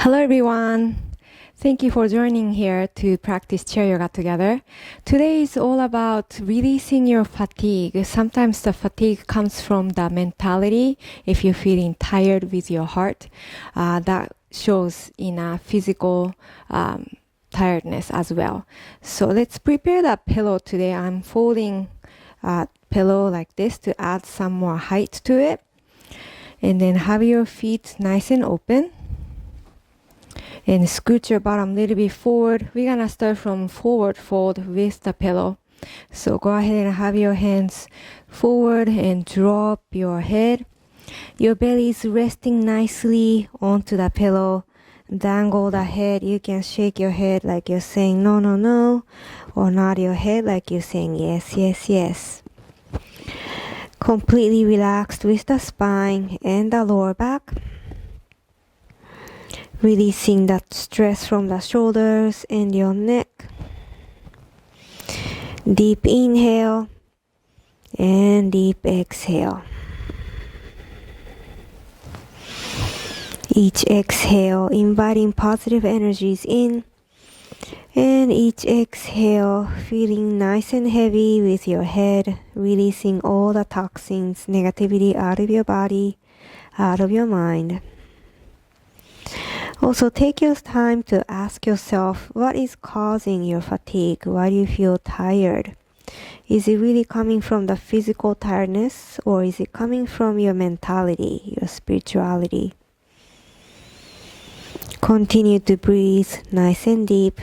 Hello everyone. Thank you for joining here to practice chair yoga together. Today is all about releasing your fatigue. Sometimes the fatigue comes from the mentality. If you're feeling tired with your heart, that shows in a physical tiredness as well. So let's prepare that pillow today. I'm folding a pillow like this to add some more height to it. And then have your feet nice and open. And scoot your bottom a little bit forward. We're gonna start from forward fold with the pillow. So go ahead and have your hands forward and drop your head. Your belly is resting nicely onto the pillow. Dangle the head. You can shake your head like you're saying no, no, no. Or nod your head like you're saying yes, yes, yes. Completely relaxed with the spine and the lower back. Releasing that stress from the shoulders and your neck. Deep inhale and deep exhale. Each exhale inviting positive energies in, and each exhale feeling nice and heavy with your head, releasing all the toxins, negativity out of your body, out of your mind. Also, take your time to ask yourself, what is causing your fatigue? Why do you feel tired? Is it really coming from the physical tiredness, or is it coming from your mentality, your spirituality? Continue to breathe nice and deep.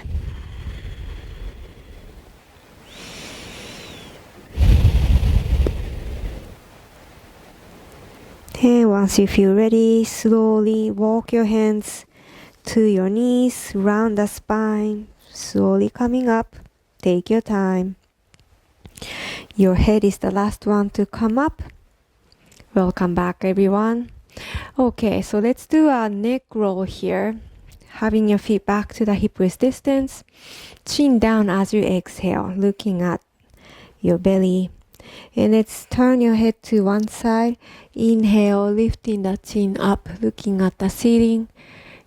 And once you feel ready, slowly walk your hands to your knees, round the spine, slowly coming up. Take your time. Your head is the last one to come up. Welcome back, everyone. Okay, so let's do a neck roll here. Having your feet back to the hip width distance. Chin down as you exhale, looking at your belly. And let's turn your head to one side. Inhale, lifting the chin up, looking at the ceiling.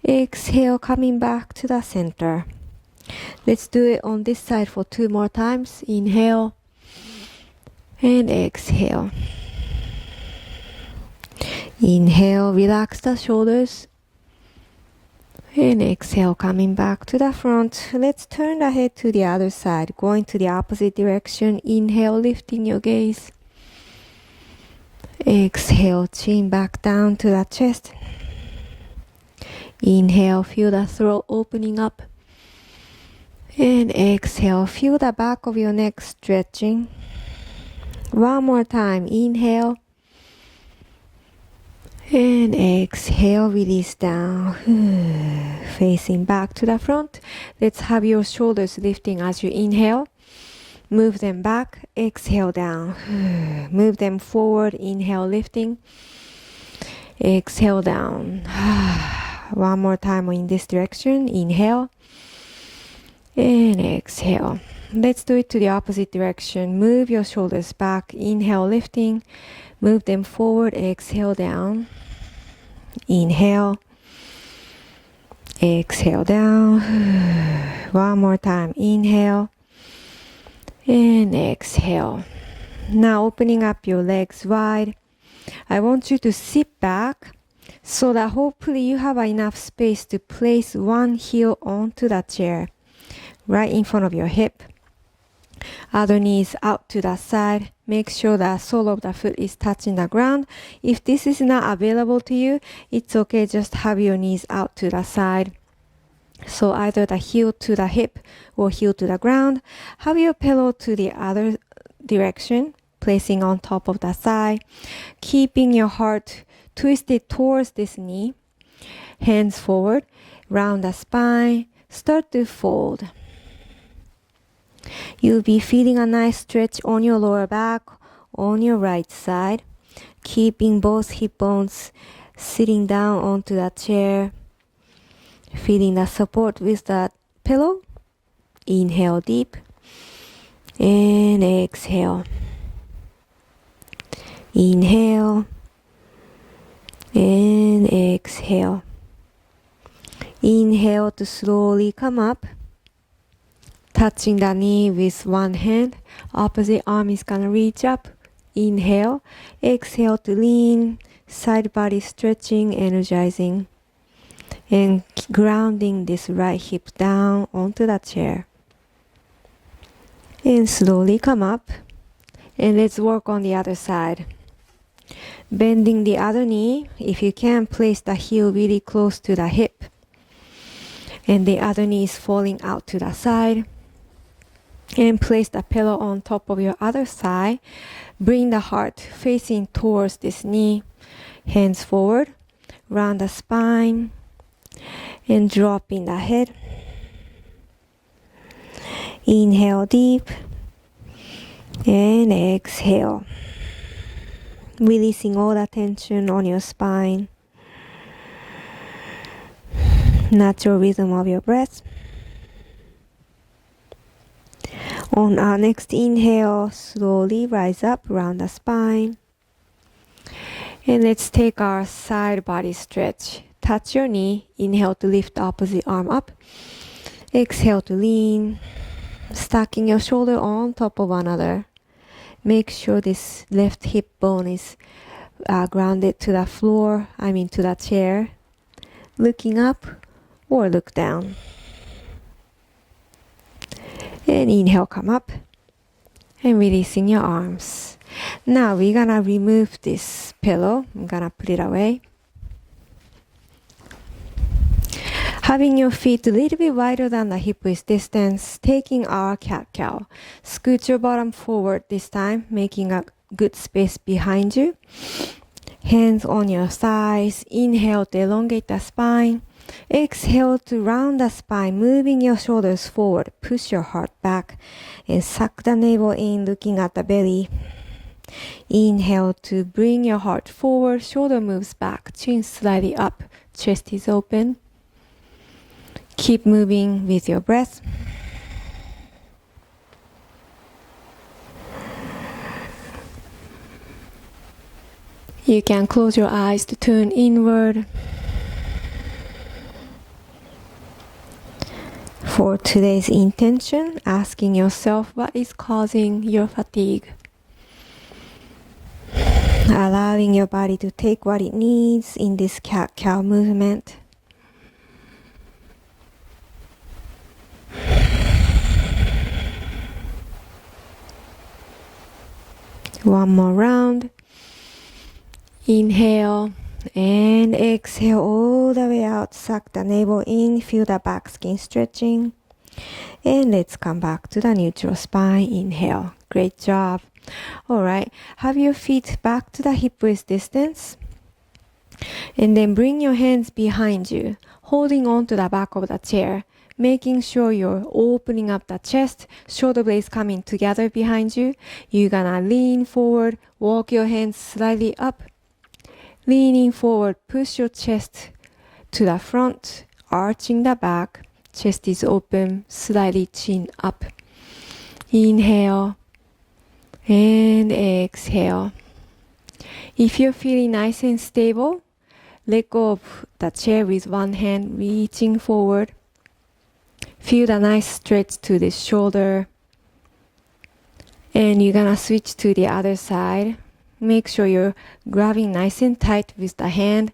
Exhale, coming back to the center. Let's do it on this side for 2 more times. Inhale and exhale. Inhale, relax the shoulders. And exhale, coming back to the front. Let's turn the head to the other side, going to the opposite direction. Inhale, lifting your gaze. Exhale, chin back down to the chest. Inhale, feel the throat opening up. And exhale, feel the back of your neck stretching. One more time. Inhale. And exhale, release down. Facing back to the front. Let's have your shoulders lifting as you inhale. Move them back. Exhale down. Move them forward. Inhale, lifting. Exhale down. One more time in this direction. Inhale. And exhale. Let's do it to the opposite direction. Move your shoulders back. Inhale, lifting. Move them forward. Exhale down. Inhale. Exhale down. One more time. Inhale. And exhale. Now opening up your legs wide. I want you to sit back so that hopefully you have enough space to place one heel onto the chair right in front of your hip. Other knees out to the side. Make sure the sole of the foot is touching the ground. If this is not available to you, it's okay. Just have your knees out to the side. So either the heel to the hip or heel to the ground. Have your pillow to the other direction, placing on top of the thigh. Keeping your heart twisted towards this knee. Hands forward. Round the spine. Start to fold. You'll be feeling a nice stretch on your lower back, on your right side. Keeping both hip bones sitting down onto the chair. Feeling the support with the pillow. Inhale deep. And exhale. Inhale. And exhale. Inhale to slowly come up. Touching the knee with one hand. Opposite arm is gonna reach up. Inhale. Exhale to lean. Side body stretching, energizing. And grounding this right hip down onto the chair. And slowly come up. And let's work on the other side. Bending the other knee. If you can, place the heel really close to the hip. And the other knee is falling out to the side. And place the pillow on top of your other side. Bring the heart facing towards this knee. Hands forward. Round the spine. And drop in the head. Inhale deep. And exhale. Releasing all the tension on your spine. Natural rhythm of your breath. On our next inhale, slowly rise up, round the spine. And let's take our side body stretch. Touch your knee. Inhale to lift the opposite arm up. Exhale to lean. Stacking your shoulder on top of one another. Make sure this left hip bone is grounded to the floor, to the chair. Looking up or look down. And inhale, come up. And releasing your arms. Now we're gonna remove this pillow. I'm gonna put it away. Having your feet a little bit wider than the hip width distance, taking our cat-cow. Scoot your bottom forward this time, making a good space behind you. Hands on your thighs. Inhale to elongate the spine. Exhale to round the spine, moving your shoulders forward. Push your heart back and suck the navel in, looking at the belly. Inhale to bring your heart forward. Shoulder moves back, chin slightly up, chest is open. Keep moving with your breath. You can close your eyes to turn inward. For today's intention, asking yourself what is causing your fatigue. Allowing your body to take what it needs in this cat-cow movement. One more round. Inhale and exhale all the way out. Suck the navel in. Feel the back skin stretching. And let's come back to the neutral spine. Inhale. Great job. All right. Have your feet back to the hip width distance. And then bring your hands behind you, holding on to the back of the chair. Making sure you're opening up the chest, shoulder blades coming together behind you. You're gonna lean forward, walk your hands slightly up. Leaning forward, push your chest to the front, arching the back. Chest is open, slightly chin up. Inhale and exhale. If you're feeling nice and stable, let go of the chair with one hand, reaching forward. Feel the nice stretch to the shoulder. And you're gonna switch to the other side. Make sure you're grabbing nice and tight with the hand.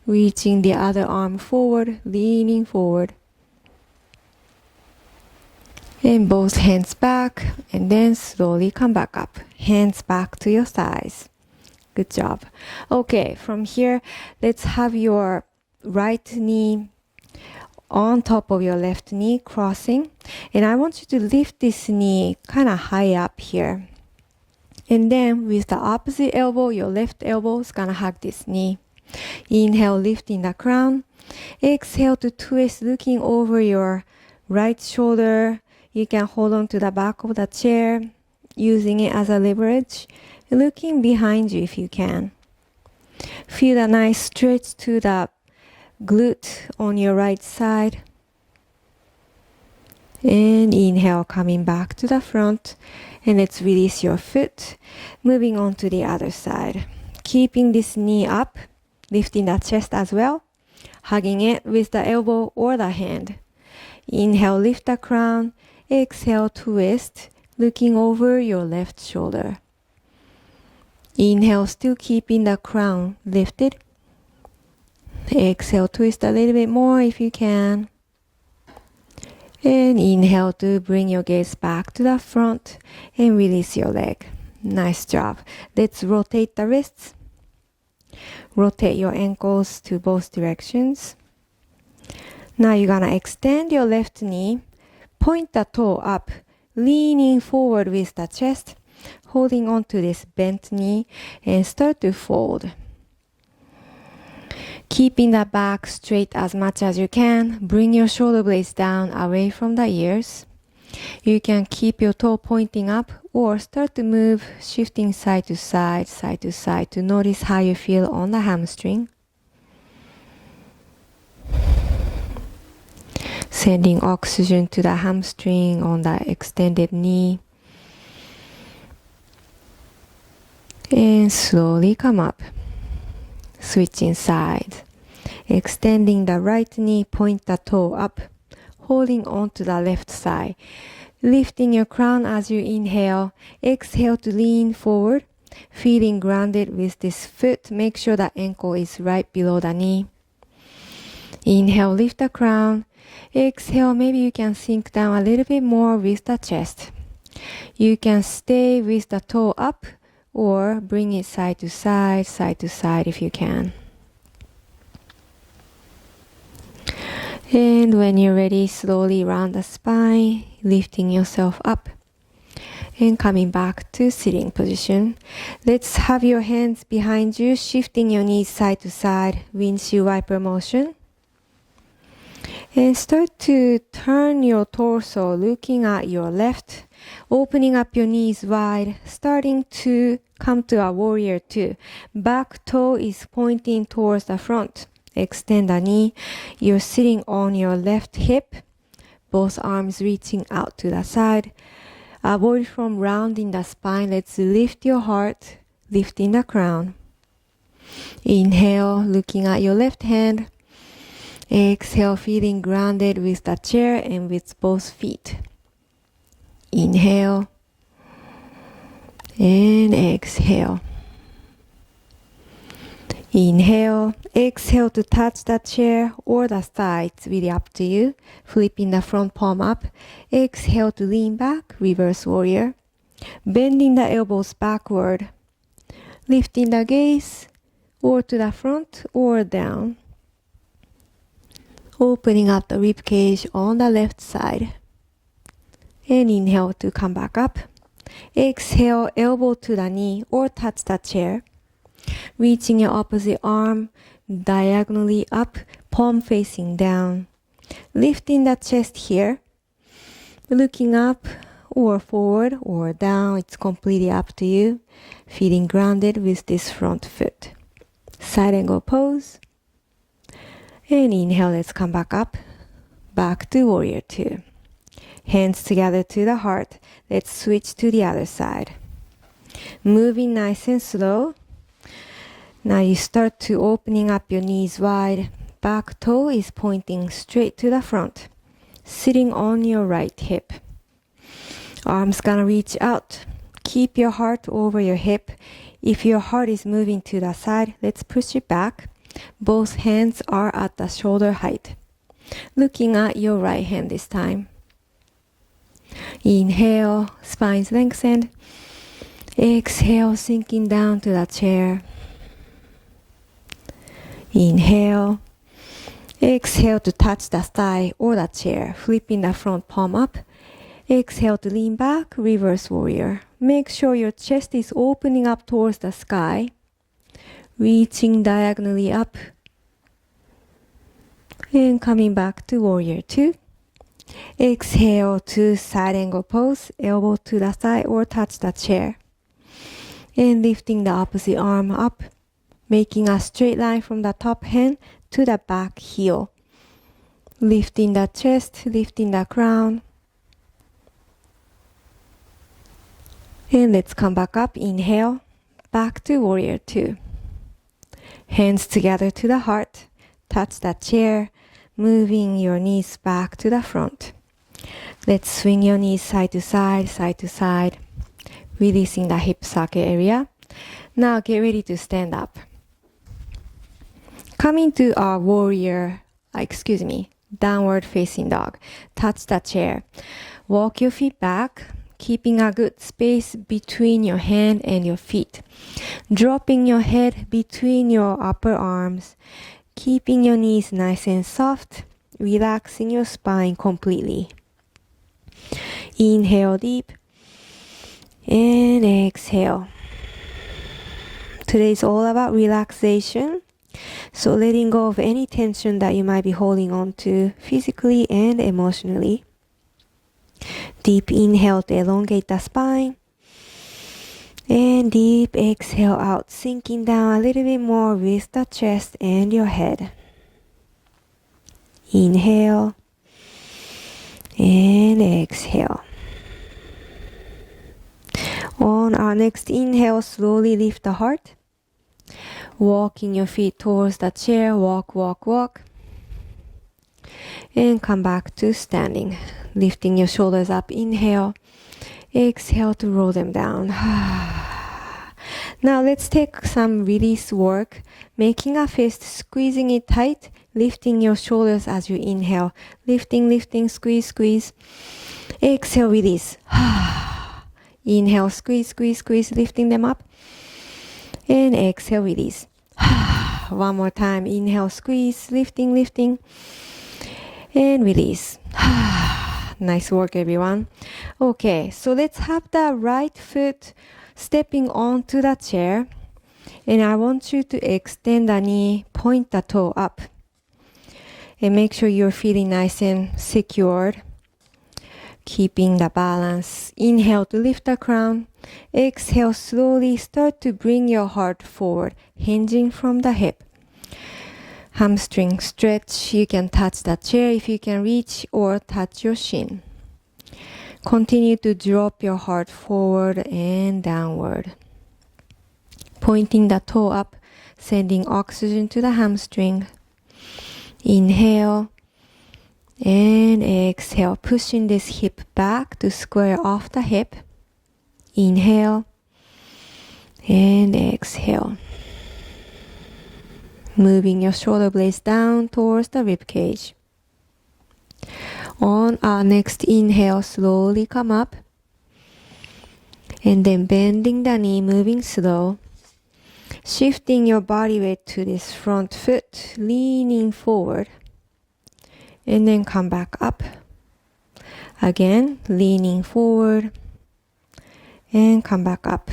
Reaching the other arm forward, leaning forward. And both hands back. And then slowly come back up. Hands back to your thighs. Good job. Okay, from here, let's have your right knee on top of your left knee, crossing. And I want you to lift this knee kind of high up here. And then with the opposite elbow, your left elbow is gonna hug this knee. Inhale, lifting the crown. Exhale to twist, looking over your right shoulder. You can hold on to the back of the chair, using it as a leverage. Looking behind you if you can. Feel a nice stretch to the glute on your right side. And inhale, coming back to the front. And let's release your foot. Moving on to the other side. Keeping this knee up, lifting the chest as well. hugging it with the elbow or the hand. Inhale, lift the crown. Exhale, twist, looking over your left shoulder. Inhale, still keeping the crown lifted. Exhale, twist a little bit more if you can. And inhale to bring your gaze back to the front and release your leg. Nice job. Let's rotate the wrists. Rotate your ankles to both directions. Now you're gonna extend your left knee, point the toe up, leaning forward with the chest, holding on to this bent knee and start to fold. Keeping the back straight as much as you can, bring your shoulder blades down away from the ears. You can keep your toe pointing up or start to move, shifting side to side to notice how you feel on the hamstring. Sending oxygen to the hamstring on the extended knee. And slowly come up. Switching sides. Extending the right knee, point the toe up. Holding on to the left side. Lifting your crown as you inhale. Exhale to lean forward. Feeling grounded with this foot. Make sure the ankle is right below the knee. Inhale, lift the crown. Exhale, maybe you can sink down a little bit more with the chest. You can stay with the toe up or bring it side to side if you can. And when you're ready, slowly round the spine, lifting yourself up and coming back to sitting position. Let's have your hands behind you, shifting your knees side to side, windshield wiper motion. And start to turn your torso, looking at your left, opening up your knees wide, starting to come to a warrior two. Back toe is pointing towards the front. Extend the knee. You're sitting on your left hip, both arms reaching out to the side. Avoid from rounding the spine. Let's lift your heart, lifting the crown. Inhale, looking at your left hand. Exhale, feeling grounded with the chair and with both feet. Inhale and exhale. Inhale, exhale to touch the chair or the side. It's really up to you. Flipping the front palm up. Exhale to lean back, reverse warrior. Bending the elbows backward. Lifting the gaze or to the front or down. Opening up the rib cage on the left side. And inhale to come back up. Exhale, elbow to the knee or touch the chair. Reaching your opposite arm diagonally up, palm facing down. Lifting the chest here. Looking up or forward or down. It's completely up to you. Feeling grounded with this front foot. Side angle pose. And inhale, let's come back up. Back to warrior two. Hands together to the heart. Let's switch to the other side. Moving nice and slow. Now you start to opening up your knees wide. Back toe is pointing straight to the front. Sitting on your right hip. Arms gonna reach out. Keep your heart over your hip. If your heart is moving to the side, let's push it back. Both hands are at the shoulder height. Looking at your right hand this time. Inhale, spines lengthened. Exhale, sinking down to the chair. Inhale. Exhale to touch the thigh or the chair, flipping the front palm up. Exhale to lean back, reverse warrior. Make sure your chest is opening up towards the sky. Reaching diagonally up. And coming back to warrior two. Exhale to side angle pose, elbow to the thigh or touch the chair. And lifting the opposite arm up, making a straight line from the top hand to the back heel. Lifting the chest, lifting the crown. And let's come back up, inhale, back to warrior two. Hands together to the heart. touch the chair, moving your knees back to the front. Let's swing your knees side to side, releasing the hip socket area. Now get ready to stand up. Coming to our downward facing dog. Touch the chair. Walk your feet back, keeping a good space between your hand and your feet. Dropping your head between your upper arms, keeping your knees nice and soft, relaxing your spine completely. Inhale deep and exhale. Today's all about relaxation. So letting go of any tension that you might be holding on to physically and emotionally. Deep inhale to elongate the spine. And deep exhale out, sinking down a little bit more with the chest and your head. Inhale and exhale. On our next inhale, slowly lift the heart. Walking your feet towards the chair, walk. And come back to standing. Lifting your shoulders up, inhale. Exhale to roll them down. Now let's take some release work. Making a fist, squeezing it tight, lifting your shoulders as you inhale. Lifting, squeeze. Exhale, release. Inhale, squeeze, lifting them up. And exhale, release. One more time. Inhale, squeeze, lifting. And release. Nice work, everyone. Okay, so let's have the right foot stepping onto the chair. And I want you to extend the knee, point the toe up. And make sure you're feeling nice and secured. Keeping the balance. Inhale to lift the crown. Exhale, slowly start to bring your heart forward, hinging from the hip. Hamstring stretch. You can touch the chair if you can reach, or touch your shin. Continue to drop your heart forward and downward. Pointing the toe up, sending oxygen to the hamstring. Inhale and exhale, pushing this hip back to square off the hip. Inhale and exhale. Moving your shoulder blades down towards the rib cage. On our next inhale, slowly come up. And then bending the knee, moving slow. Shifting your body weight to this front foot, leaning forward. And then come back up. Again, leaning forward. And come back up.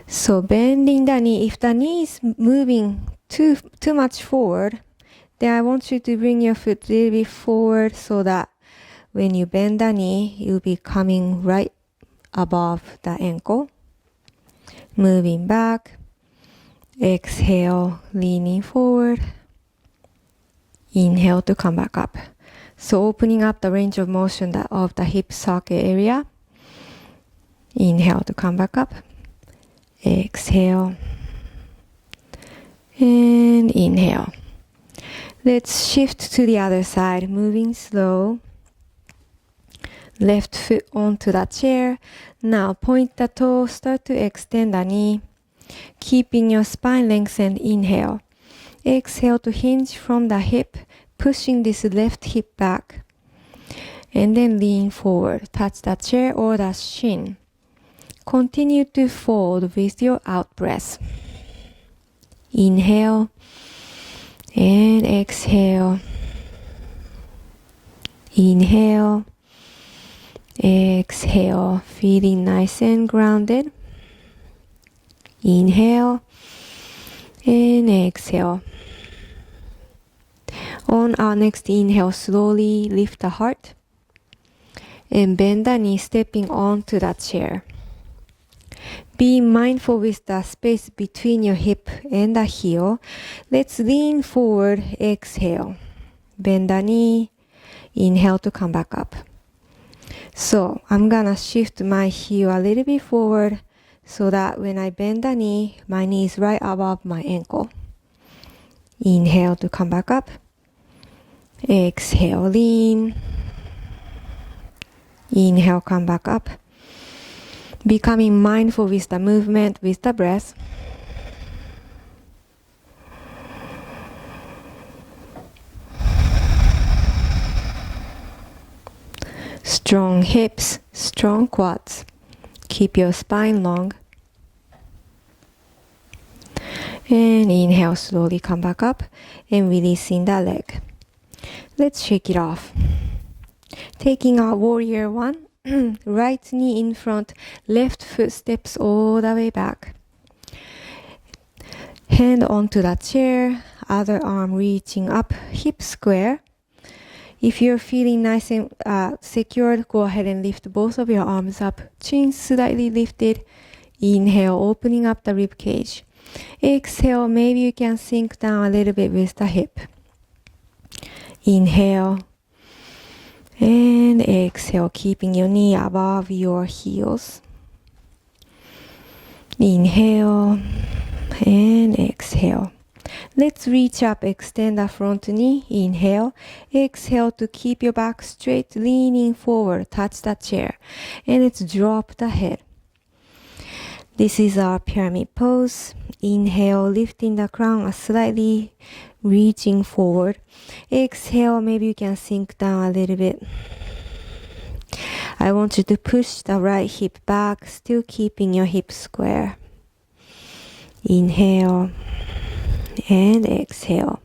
So bending the knee, if the knee is moving too much forward, then I want you to bring your foot a little bit forward so that when you bend the knee, you'll be coming right above the ankle. Moving back. Exhale, leaning forward. Inhale to come back up. So opening up the range of motion of the hip socket area. Inhale to come back up. Exhale. And inhale. Let's shift to the other side, moving slow. Left foot onto the chair. Now point the toe, start to extend the knee. Keeping your spine lengthened, inhale. Exhale to hinge from the hip, pushing this left hip back. And then lean forward, touch the chair or the shin. Continue to fold with your out breath. Inhale and exhale. Inhale, exhale, feeling nice and grounded. Inhale and exhale. On our next inhale, slowly lift the heart and bend the knee, stepping onto the chair. Be mindful with the space between your hip and the heel. Let's lean forward, exhale. Bend the knee, inhale to come back up. So I'm gonna shift my heel a little bit forward so that when I bend the knee, my knee is right above my ankle. Inhale to come back up. Exhale, lean. Inhale, come back up. Becoming mindful with the movement, with the breath. Strong hips, strong quads. Keep your spine long. And inhale, slowly come back up and releasing the leg. Let's shake it off. Taking our warrior one, right knee in front, left foot steps all the way back. Hand onto the chair, other arm reaching up, hip square. If you're feeling nice and secured, go ahead and lift both of your arms up. Chin slightly lifted. Inhale, opening up the rib cage. Exhale, maybe you can sink down a little bit with the hip. Inhale. And exhale, keeping your knee above your heels. Inhale. And exhale. Let's reach up, extend the front knee. Inhale. Exhale to keep your back straight, leaning forward, touch the chair. And let's drop the head. This is our pyramid pose. Inhale, lifting the crown slightly, reaching forward. Exhale, maybe you can sink down a little bit. I want you to push the right hip back, still keeping your hips square. Inhale and exhale.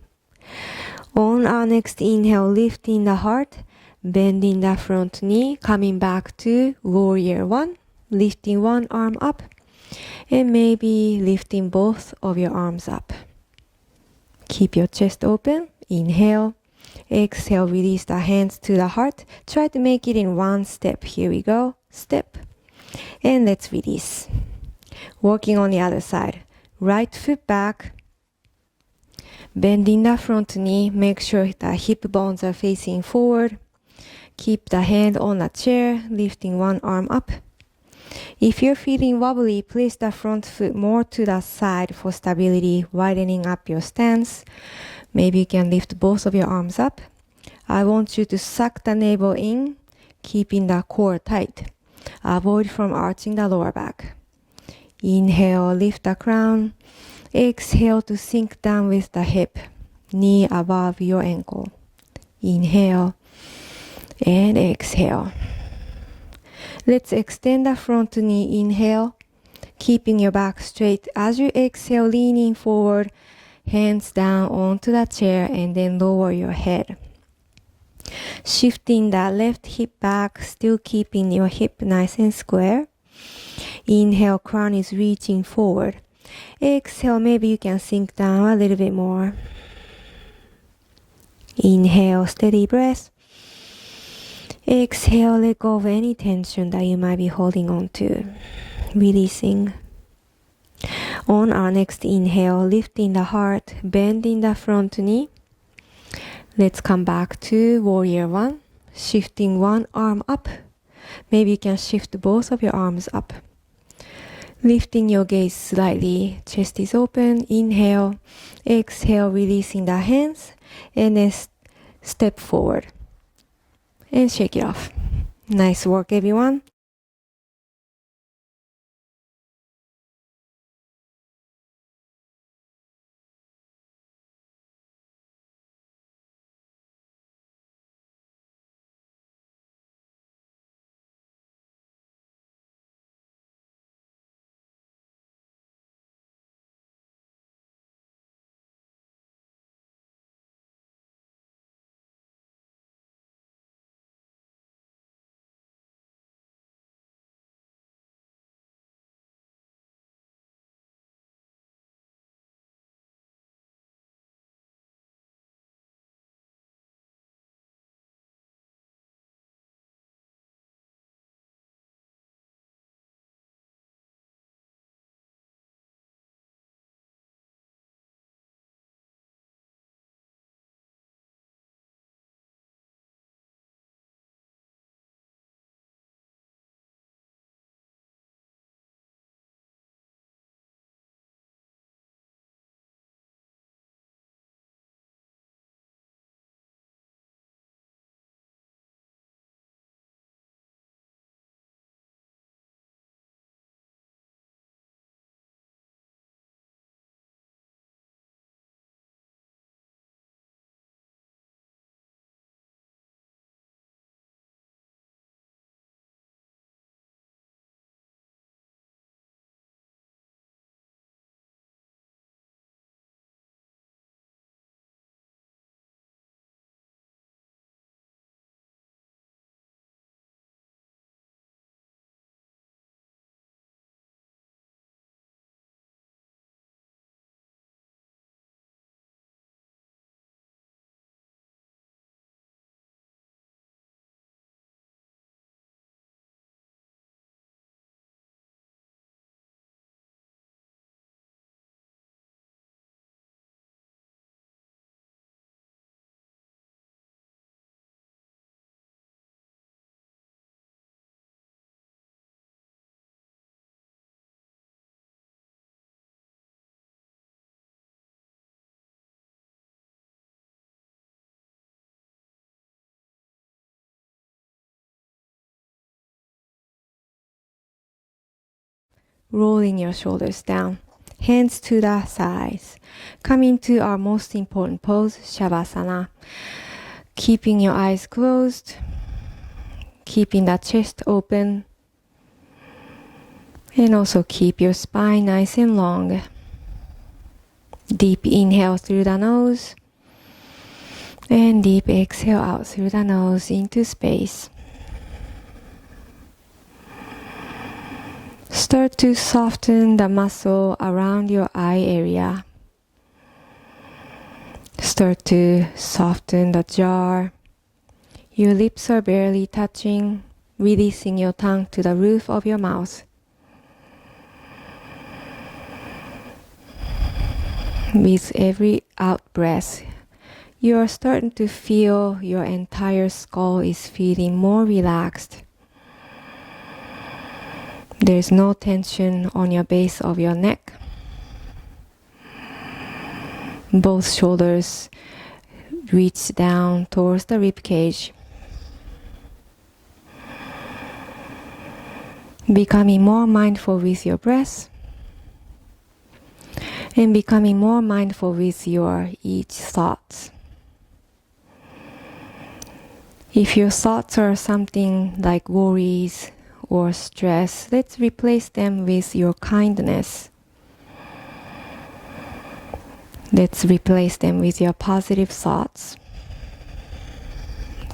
On our next inhale, lifting the heart, bending the front knee, coming back to warrior one, lifting one arm up, and maybe lifting both of your arms up. Keep your chest open. Inhale. Exhale, release the hands to the heart. Try to make it in one step. Here we go. Step. And let's release. Working on the other side. Right foot back. Bending the front knee. Make sure the hip bones are facing forward. Keep the hand on the chair, lifting one arm up. If you're feeling wobbly, place the front foot more to the side for stability, widening up your stance. Maybe you can lift both of your arms up. I want you to suck the navel in, keeping the core tight. Avoid from arching the lower back. Inhale, lift the crown. Exhale to sink down with the hip, knee above your ankle. Inhale and exhale. Let's extend the front knee. Inhale, keeping your back straight. As you exhale, leaning forward, hands down onto the chair, and then lower your head. Shifting the left hip back, still keeping your hip nice and square. Inhale, crown is reaching forward. Exhale, maybe you can sink down a little bit more. Inhale, steady breath. Exhale, let go of any tension that you might be holding on to. Releasing. On our next inhale, lifting the heart, bending the front knee. Let's come back to warrior one. Shifting one arm up. Maybe you can shift both of your arms up. Lifting your gaze slightly, chest is open. Inhale, exhale, releasing the hands, and then step forward and shake it off. Nice work, everyone. rolling your shoulders down. Hands to the sides. Coming to our most important pose, Shavasana. Keeping your eyes closed. Keeping the chest open. And also keep your spine nice and long. Deep inhale through the nose. And deep exhale out through the nose into space. Start to soften the muscle around your eye area. Start to soften the jaw. Your lips are barely touching, releasing your tongue to the roof of your mouth. With every out breath, you are starting to feel your entire skull is feeling more relaxed. There's no tension on your base of your neck. Both shoulders reach down towards the rib cage. Becoming more mindful with your breath. And becoming more mindful with your each thoughts. If your thoughts are something like worries or stress, let's replace them with your kindness. Let's replace them with your positive thoughts,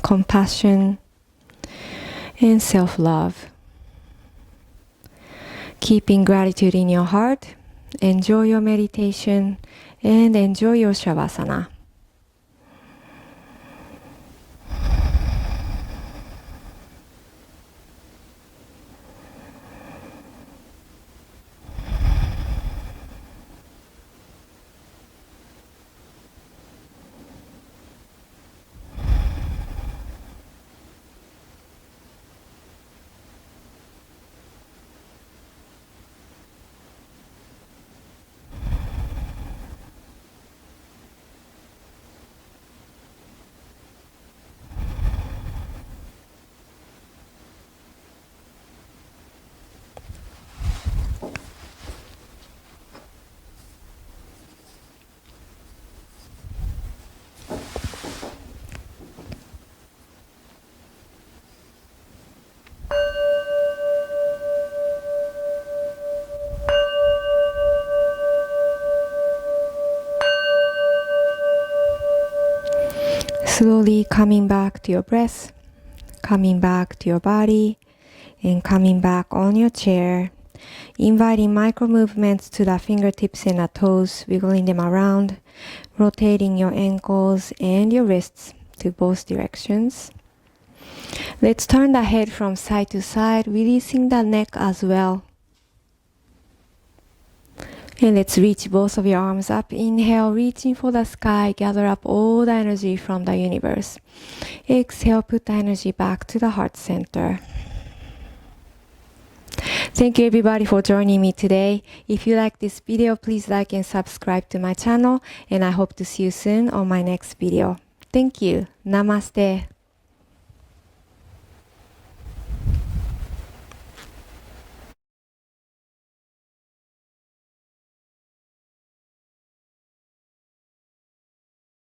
compassion, and self-love. Keeping gratitude in your heart, enjoy your meditation, and enjoy your Shavasana. Slowly coming back to your breath, coming back to your body, and coming back on your chair. Inviting micro movements to the fingertips and the toes, wiggling them around, rotating your ankles and your wrists to both directions. Let's turn the head from side to side, releasing the neck as well. And let's reach both of your arms up. Inhale, reaching for the sky. Gather up all the energy from the universe. Exhale, put the energy back to the heart center. Thank you everybody for joining me today. If you like this video, please like and subscribe to my channel. And I hope to see you soon on my next video. Thank you. Namaste.